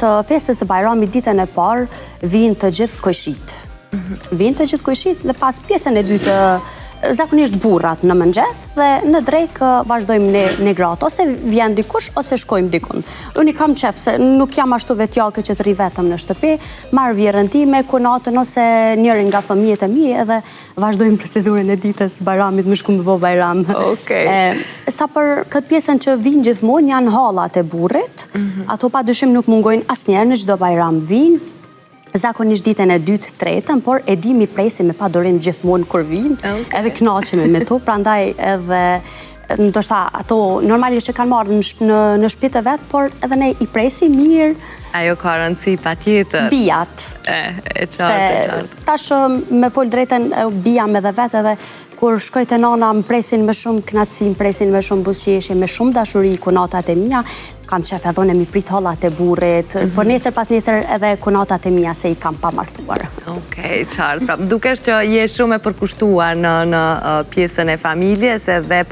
Gjatë festës së Bajramit ditën e parë vinë të gjithë kojshit. Vinë të gjithë kojshit dhe pas pjesën e dytë zakonisht burrat në mëngjes dhe në drekë vazhdojmë ne gratë, ose vjen dikush ose shkojmë dikun. Unë i kam qef se nuk jam ashtu vetjake që të ri vetëm në shtëpi, marr vjerën time, konatën ose njërin nga fëmijët e mi edhe vazhdojmë procedurën e ditës Bajramit më shku me bo Bajram. Sa për këtë pjesën që vinë gjithmonë janë hallat e burrit, ato pa dyshim nuk mungojnë asnjëherë në çdo Bajram vinë. Zakonisht ditën e dytë, tretën, por e di mi presim me padorim gjithmonë kur vinë, edhe kënaqemi me to, prandaj edhe ndoshta ato normalisht që kanë marrë në shtëpitë e vet, por edhe ne i presim mirë. Ajo ka rëndësi patjetër. Bijat. E qartë. Tash me fol drejtën bijam edhe vet edhe kur shkoj te nana më presin me shumë kënaqësi, më presin me shumë buzëqeshje, me shumë dashuri konatat e mia. Kam qef edhe unë mi prit hallat e burrit, por nesër pas nesër edhe konatat e mia se i kam pamartuar. Okej, qartë. Pra, dukesh që je shumë e përkushtuar në pjesën e familjes edhe